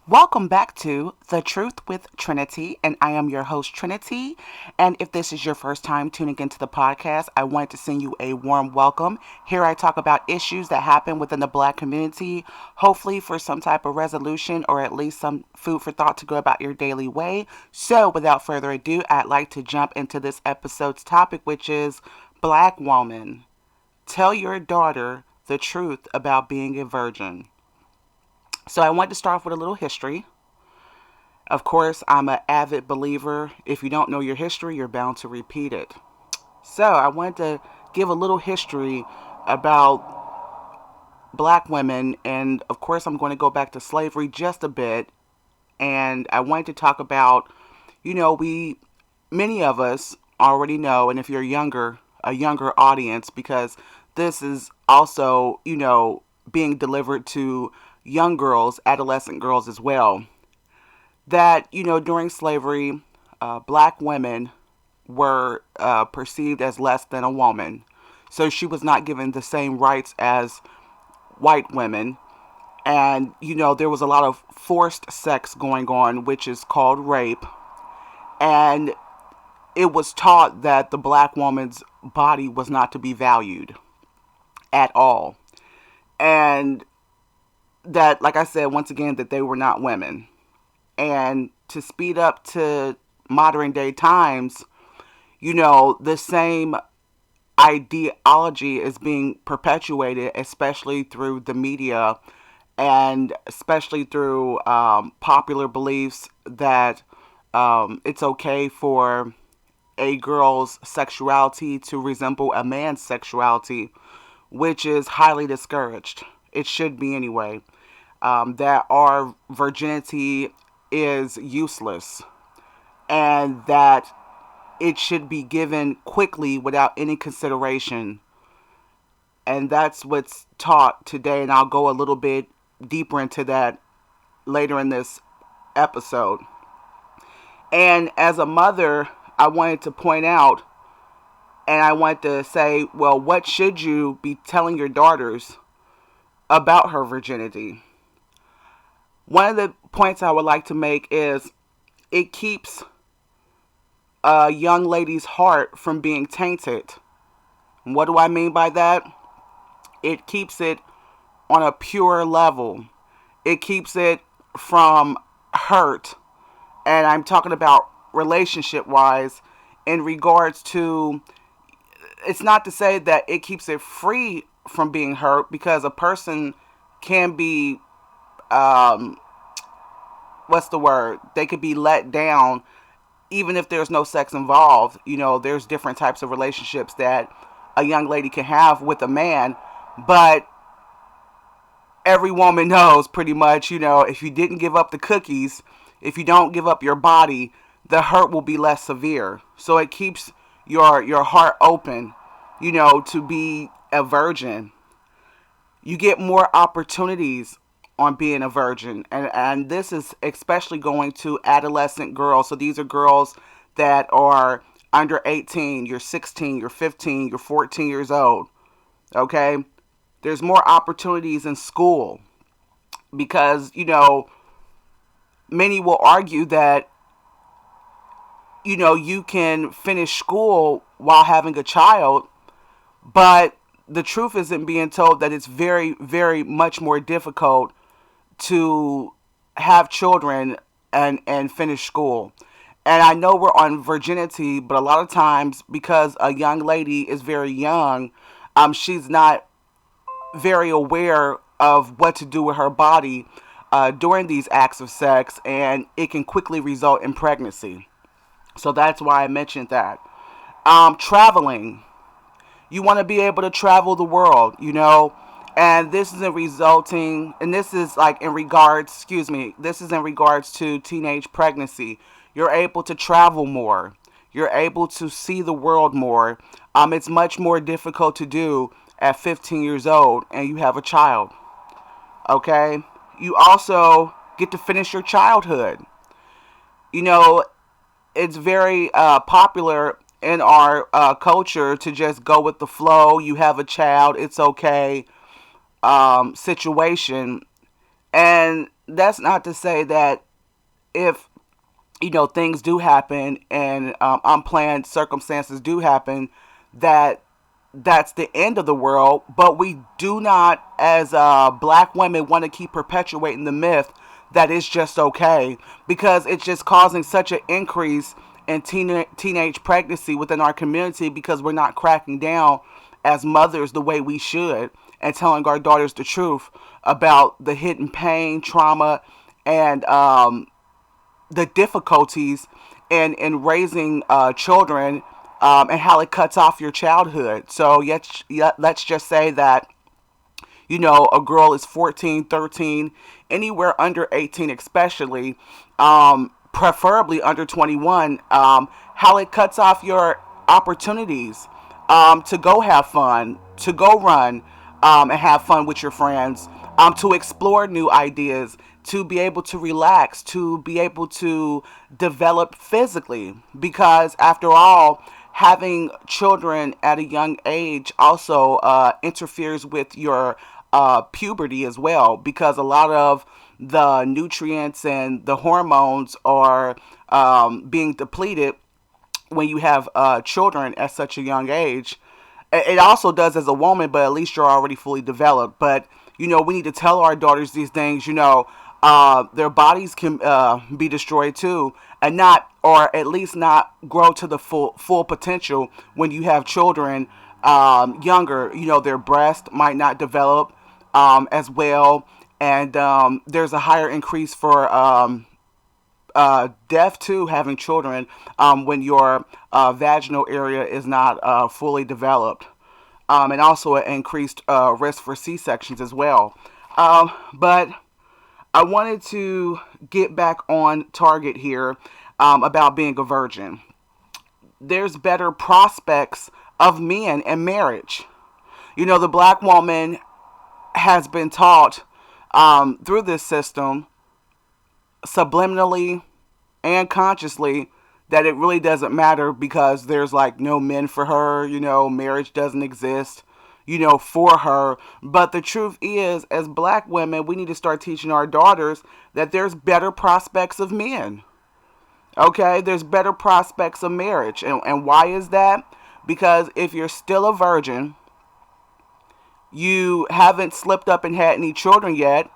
Welcome back to The Truth with Trinity, and I am your host, Trinity. And if this is your first time tuning into the podcast, I want to send you a warm welcome. Here I talk about issues that happen within the Black community, hopefully for some type of resolution or at least some food for thought to go about your daily way. So, without further ado, I'd like to jump into this episode's topic, which is Black woman. Tell your daughter the truth about being a virgin. So I want to start off with a little history. Of course, I'm an avid believer. If you don't know your history, you're bound to repeat it. So I want to give a little history about black women. And of course, I'm going to go back to slavery just a bit. And I want to talk about, many of us already know, and if you're younger, a younger audience, because this is also, being delivered to young girls, adolescent girls as well, that, during slavery, black women were perceived as less than a woman. So she was not given the same rights as white women. And, there was a lot of forced sex going on, which is called rape. And it was taught that the black woman's body was not to be valued at all. And that, like I said, once again, that they were not women. And to speed up to modern day times, the same ideology is being perpetuated, especially through the media and especially through popular beliefs that it's okay for a girl's sexuality to resemble a man's sexuality, which is highly discouraged. It should be anyway. That our virginity is useless and that it should be given quickly without any consideration. And that's what's taught today, and I'll go a little bit deeper into that later in this episode. And as a mother, I wanted to point out, and I want to say, well, what should you be telling your daughters about her virginity? One of the points I would like to make is it keeps a young lady's heart from being tainted. What do I mean by that? It keeps it on a pure level. It keeps it from hurt. And I'm talking about relationship wise in regards to, it's not to say that it keeps it free from being hurt, because a person can be, they could be let down even if there's no sex involved. There's different types of relationships that a young lady can have with a man, but every woman knows pretty much, if you didn't give up the cookies, if you don't give up your body, the hurt will be less severe. So it keeps your heart open, to be a virgin. You get more opportunities on being a virgin. And this is especially going to adolescent girls. So these are girls that are under 18. You're 16, you're 15, you're 14 years old. Okay? There's more opportunities in school because, many will argue that, you can finish school while having a child, but the truth isn't being told that it's very, very much more difficult to have children and finish school. And I know we're on virginity, but a lot of times because a young lady is very young, she's not very aware of what to do with her body during these acts of sex, and it can quickly result in pregnancy. So that's why I mentioned that. Traveling. You want to be able to travel the world, and this is in regards to teenage pregnancy. You're able to travel more. You're able to see the world more. It's much more difficult to do at 15 years old and you have a child. Okay? You also get to finish your childhood. It's very popular in our culture to just go with the flow. You have a child, it's okay situation. And that's not to say that if things do happen and unplanned circumstances do happen, that that's the end of the world. But we do not, as black women, want to keep perpetuating the myth that it's just okay, because it's just causing such an increase in teenage pregnancy within our community, because we're not cracking down as mothers the way we should and telling our daughters the truth about the hidden pain, trauma, and the difficulties in raising children, and how it cuts off your childhood. So let's just say that a girl is 14, 13, anywhere under 18 especially, preferably under 21, how it cuts off your opportunities to go have fun, to go run, and have fun with your friends, to explore new ideas, to be able to relax, to be able to develop physically. Because after all, having children at a young age also interferes with your puberty as well, because a lot of the nutrients and the hormones are being depleted when you have children at such a young age. It also does as a woman, but at least you're already fully developed. But we need to tell our daughters these things. Their bodies can be destroyed too, and not, or at least not grow to the full potential when you have children younger. Their breast might not develop as well, and there's a higher increase for death too, having children when your vaginal area is not fully developed, and also an increased risk for C-sections as well. But I wanted to get back on target here about being a virgin. There's better prospects of men in marriage. The black woman has been taught through this system, subliminally and consciously, that it really doesn't matter because there's like no men for her, marriage doesn't exist, for her. But the truth is, as black women, we need to start teaching our daughters that there's better prospects of men. Okay, there's better prospects of marriage. And why is that? Because if you're still a virgin, you haven't slipped up and had any children yet,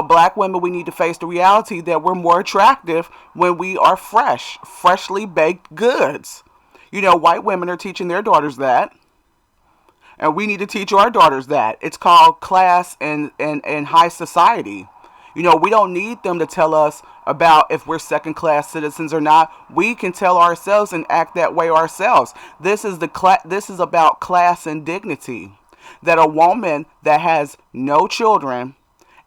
black women, we need to face the reality that we're more attractive when we are freshly baked goods. White women are teaching their daughters that. And we need to teach our daughters that. It's called class and high society. We don't need them to tell us about if we're second class citizens or not. We can tell ourselves and act that way ourselves. This is about class and dignity. That a woman that has no children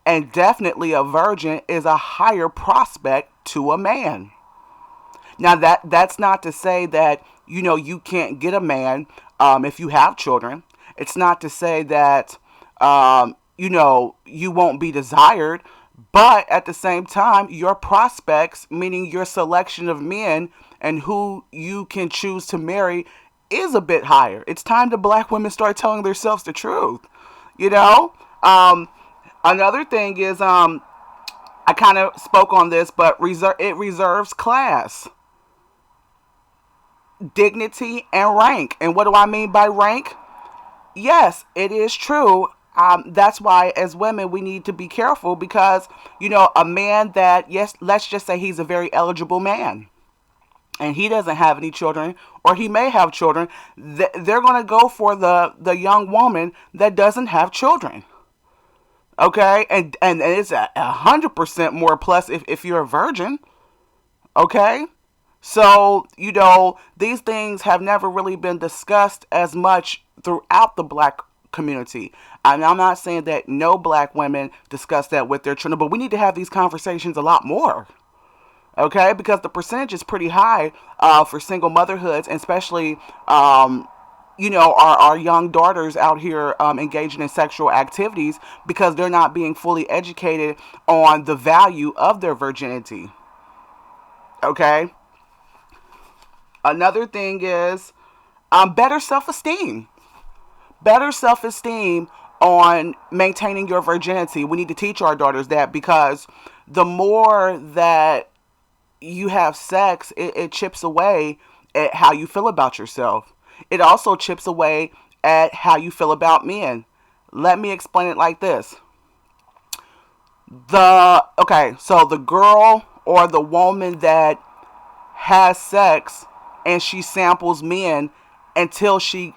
and definitely a virgin is a higher prospect to a man. Now that's not to say that you can't get a man if you have children. It's not to say that you won't be desired, but at the same time, your prospects, meaning your selection of men and who you can choose to marry, is a bit higher. It's time the black women start telling themselves the truth. Another thing is, I kind of spoke on this, but it reserves class, dignity, and rank. And what do I mean by rank? Yes, it is true. That's why as women we need to be careful, because a man that, yes, let's just say he's a very eligible man and he doesn't have any children, or he may have children, they're going to go for the young woman that doesn't have children. Okay, and it's 100% more plus if you're a virgin. Okay, so these things have never really been discussed as much throughout the black community. And I'm not saying that no black women discuss that with their children, but we need to have these conversations a lot more. Okay, because the percentage is pretty high for single motherhoods, and especially our young daughters out here engaging in sexual activities because they're not being fully educated on the value of their virginity. Okay. Another thing is better self-esteem. Better self-esteem on maintaining your virginity. We need to teach our daughters that, because the more that you have sex, it chips away at how you feel about yourself. It also chips away at how you feel about men. Let me explain it like this. So the girl or the woman that has sex and she samples men until she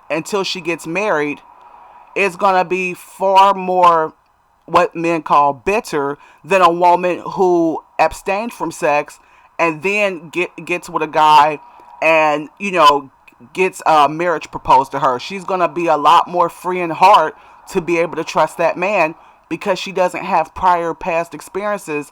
gets married is gonna be far more what men call bitter than a woman who abstained from sex and then gets with a guy and gets marriage proposed to her. She's gonna be a lot more free in heart to be able to trust that man because she doesn't have prior past experiences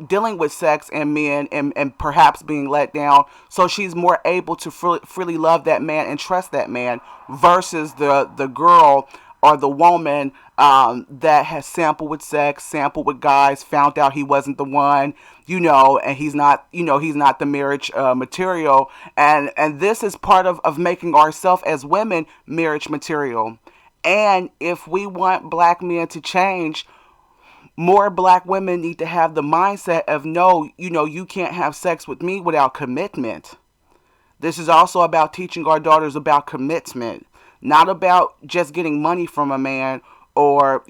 dealing with sex and men and perhaps being let down. So she's more able to freely love that man and trust that man versus the girl or the woman that has sampled with sex, sampled with guys, found out he wasn't the one, and he's not the marriage material. And this is part of making ourselves as women marriage material. And if we want black men to change, more black women need to have the mindset of no, you can't have sex with me without commitment. This is also about teaching our daughters about commitment, not about just getting money from a man or,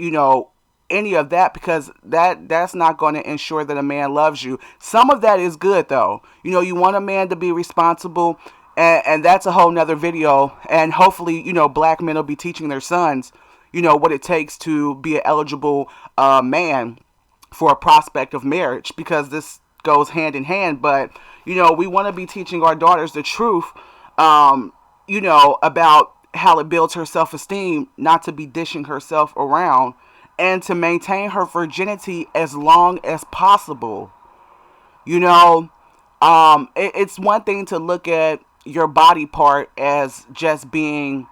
any of that, because that's not going to ensure that a man loves you. Some of that is good though. You want a man to be responsible, and that's a whole nother video. And hopefully, black men will be teaching their sons what it takes to be an eligible man for a prospect of marriage, because this goes hand in hand. But we want to be teaching our daughters the truth, about how it builds her self-esteem, not to be dishing herself around, and to maintain her virginity as long as possible. It's one thing to look at your body part as just being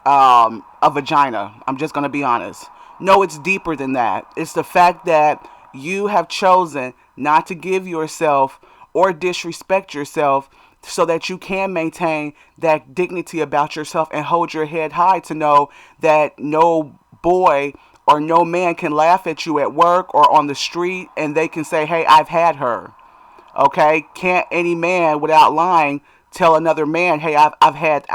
a vagina. I'm just going to be honest. No, it's deeper than that. It's the fact that you have chosen not to give yourself or disrespect yourself so that you can maintain that dignity about yourself and hold your head high to know that no boy or no man can laugh at you at work or on the street and they can say, hey, I've had her. Okay? Can't any man without lying tell another man, hey, I've had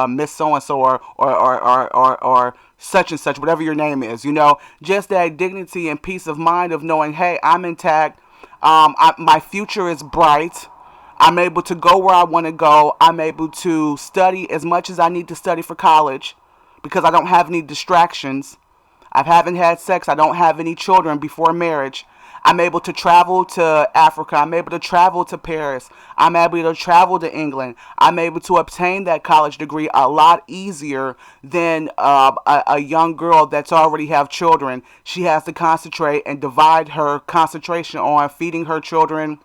Miss So and So or such and such, whatever your name is. Just that dignity and peace of mind of knowing, hey, I'm intact. My future is bright. I'm able to go where I want to go. I'm able to study as much as I need to study for college because I don't have any distractions. I haven't had sex. I don't have any children before marriage. I'm able to travel to Africa. I'm able to travel to Paris. I'm able to travel to England. I'm able to obtain that college degree a lot easier than a young girl that's already have children. She has to concentrate and divide her concentration on feeding her children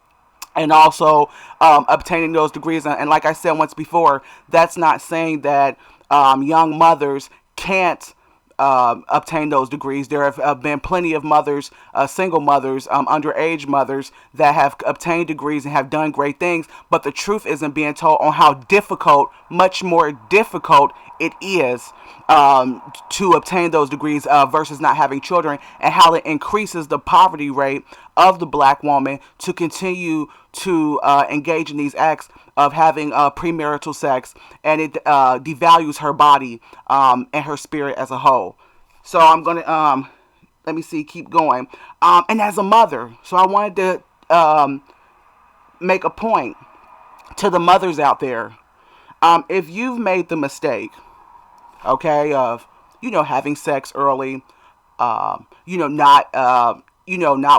and also obtaining those degrees. And like I said once before, that's not saying that young mothers can't obtain those degrees. There have been plenty of mothers, single mothers, underage mothers that have obtained degrees and have done great things, but the truth isn't being told on how difficult, much more difficult it is to obtain those degrees versus not having children, and how it increases the poverty rate of the black woman to continue to engage in these acts of having premarital sex, and it devalues her body and her spirit as a whole. So I'm gonna let me see, keep going. And as a mother, so I wanted to make a point to the mothers out there. If you've made the mistake, okay, of having sex early, not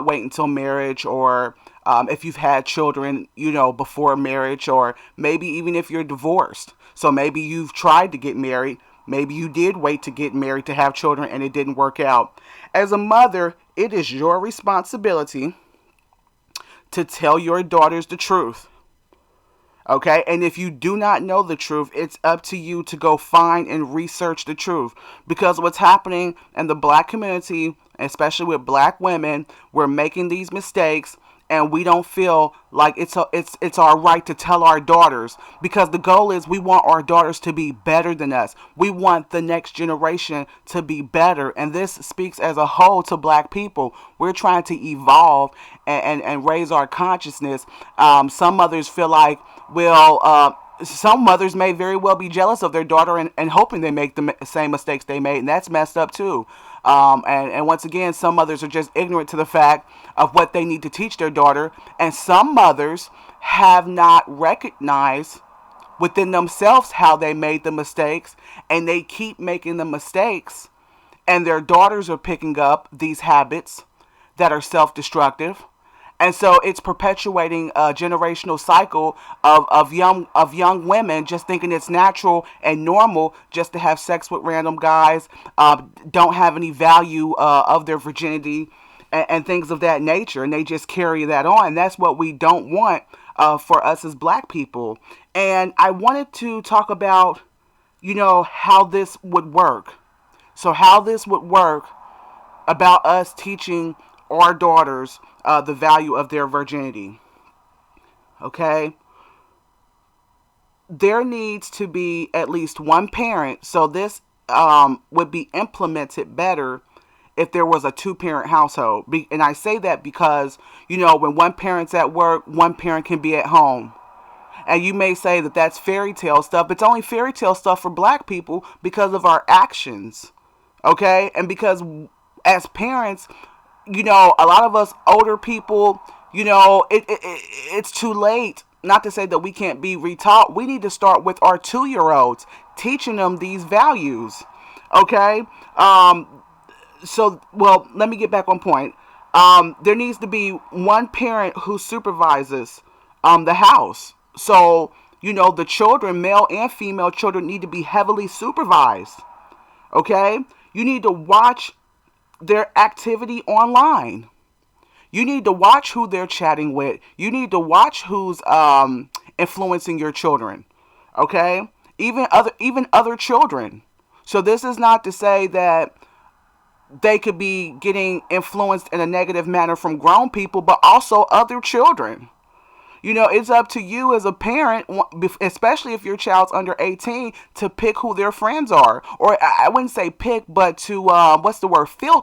wait until marriage, or if you've had children, before marriage, or maybe even if you're divorced. So maybe you've tried to get married. Maybe you did wait to get married to have children and it didn't work out. As a mother, it is your responsibility to tell your daughters the truth. Okay, and if you do not know the truth, it's up to you to go find and research the truth. Because what's happening in the black community, especially with black women, we're making these mistakes, and we don't feel like it's our right to tell our daughters, because the goal is we want our daughters to be better than us. We want the next generation to be better, and this speaks as a whole to black people. We're trying to evolve and raise our consciousness. Some mothers feel like, well, some mothers may very well be jealous of their daughter and hoping they make the same mistakes they made, and that's messed up too. And once again, some mothers are just ignorant to the fact of what they need to teach their daughter, and some mothers have not recognized within themselves how they made the mistakes, and they keep making the mistakes, and their daughters are picking up these habits that are self-destructive. And so it's perpetuating a generational cycle of young women just thinking it's natural and normal just to have sex with random guys, don't have any value of their virginity, and things of that nature, and they just carry that on. And that's what we don't want for us as black people. And I wanted to talk about, how this would work. So how this would work about us teaching our daughters the value of their virginity. Okay? There needs to be at least one parent. So this would be implemented better if there was a two-parent household. And I say that because, when one parent's at work, one parent can be at home. And you may say that that's fairy tale stuff, but it's only fairy tale stuff for black people because of our actions. Okay? And because as parents, a lot of us older people, it's too late. Not to say that we can't be retaught. We need to start with our 2-year-olds, teaching them these values. Okay? Well, let me get back on point. There needs to be one parent who supervises the house. So, the children, male and female children, need to be heavily supervised. Okay? You need to watch their activity online. You need to watch who they're chatting with. You need to watch who's influencing your children. Okay? Even other children. So this is not to say that they could be getting influenced in a negative manner from grown people, but also other children. It's up to you as a parent, especially if your child's under 18, to pick who their friends are. Or I wouldn't say pick, but to,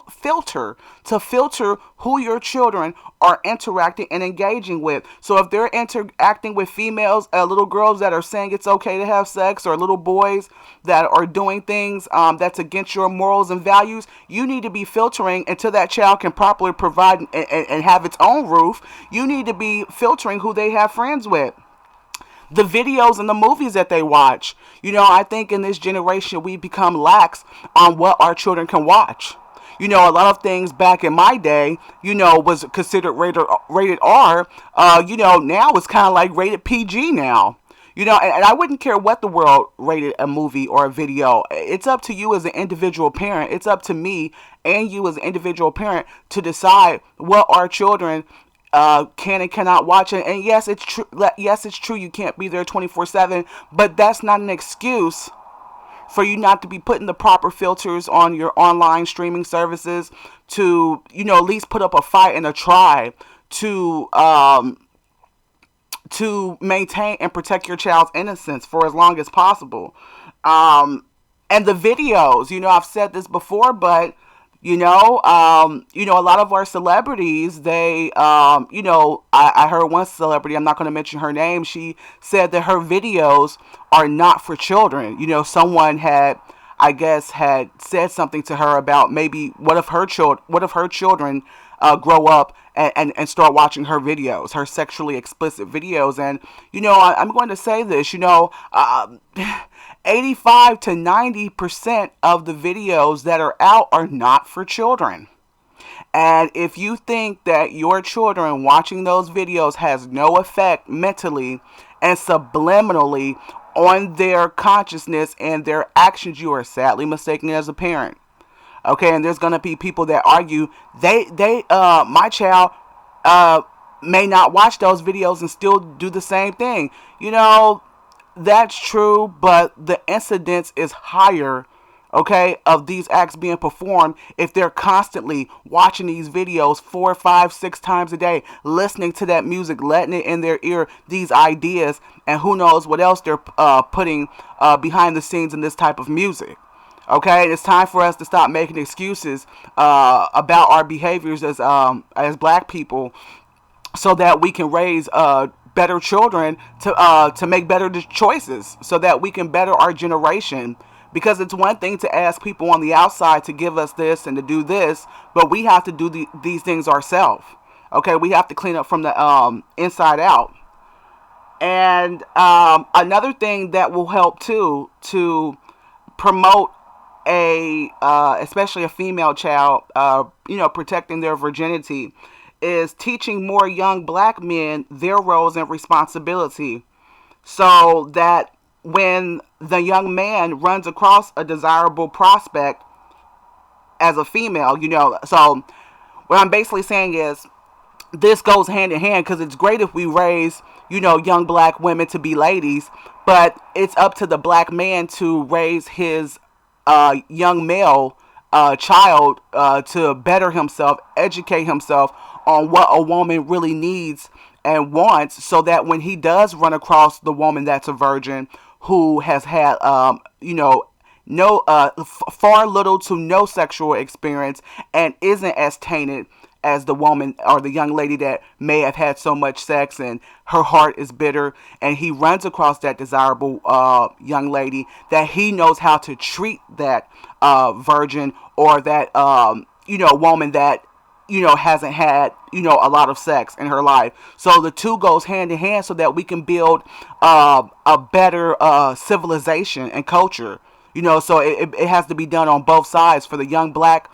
filter. To filter who your children are interacting and engaging with. So if they're interacting with females, little girls that are saying it's okay to have sex, or little boys that are doing things that's against your morals and values, you need to be filtering until that child can properly provide and have its own roof. You need to be filtering who they have friends with. The videos and the movies that they watch. I think in this generation we become lax on what our children can watch. A lot of things back in my day, was considered rated R. Now it's kind of like rated PG now. And I wouldn't care what the world rated a movie or a video. It's up to you as an individual parent. It's up to me and you as an individual parent to decide what our children can and cannot watch. And yes, it's true. Yes, it's true. You can't be there 24/7, but that's not an excuse for you not to be putting the proper filters on your online streaming services to, at least put up a fight and a try to maintain and protect your child's innocence for as long as possible. And the videos, I've said this before, but a lot of our celebrities, they, I heard one celebrity, I'm not going to mention her name, she said that her videos are not for children. Someone had said something to her about maybe what if her children grow up and start watching her videos, her sexually explicit videos. And, I'm going to say this, 85 to 90% of the videos that are out are not for children. And if you think that your children watching those videos has no effect mentally and subliminally on their consciousness and their actions, you are sadly mistaken as a parent. Okay, and there's gonna be people that argue my child may not watch those videos and still do the same thing. That's true, but the incidence is higher okay, of these acts being performed, if they're constantly watching these videos 4, 5, 6 times a day, listening to that music, letting it in their ear, these ideas, and who knows what else they're putting behind the scenes in this type of music. Okay, it's time for us to stop making excuses about our behaviors as black people, so that we can raise better children to make better choices, so that we can better our generation. Because it's one thing to ask people on the outside to give us this and to do this, but we have to do these things ourselves. Okay, we have to clean up from the inside out. And another thing that will help too to promote especially a female child, protecting their virginity, is teaching more young black men their roles and responsibility, so that when the young man runs across a desirable prospect as a female, so what I'm basically saying is this goes hand in hand, because it's great if we raise, young black women to be ladies, but it's up to the black man to raise his young male child to better himself, educate himself on what a woman really needs and wants, so that when he does run across the woman that's a virgin, who has had, no far little to no sexual experience, and isn't as tainted as the woman or the young lady that may have had so much sex and her heart is bitter, and he runs across that desirable young lady, that he knows how to treat that virgin, or that woman that hasn't had a lot of sex in her life. So the two goes hand in hand, so that we can build a better civilization and culture. So it has to be done on both sides. For the young black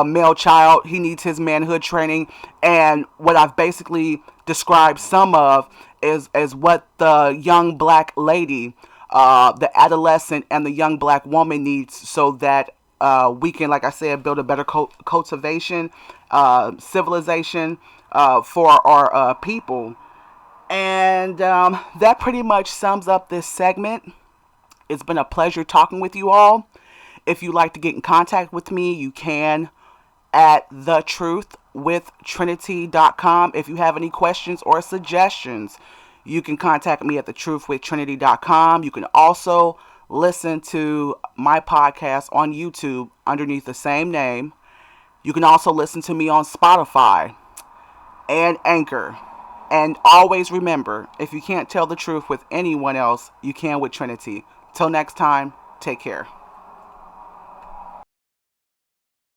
male child, he needs his manhood training, and what I've basically described some of is what the young black lady, the adolescent, and the young black woman needs, so that we can, like I said, build a better cultivation, civilization for our people. And that pretty much sums up this segment. It's been a pleasure talking with you all. If you'd like to get in contact with me, you can at thetruthwithtrinity.com. If you have any questions or suggestions, you can contact me at thetruthwithtrinity.com. You can also listen to my podcast on YouTube underneath the same name. You can also listen to me on Spotify and Anchor. And always remember, if you can't tell the truth with anyone else, you can with Trinity. Till next time, take care.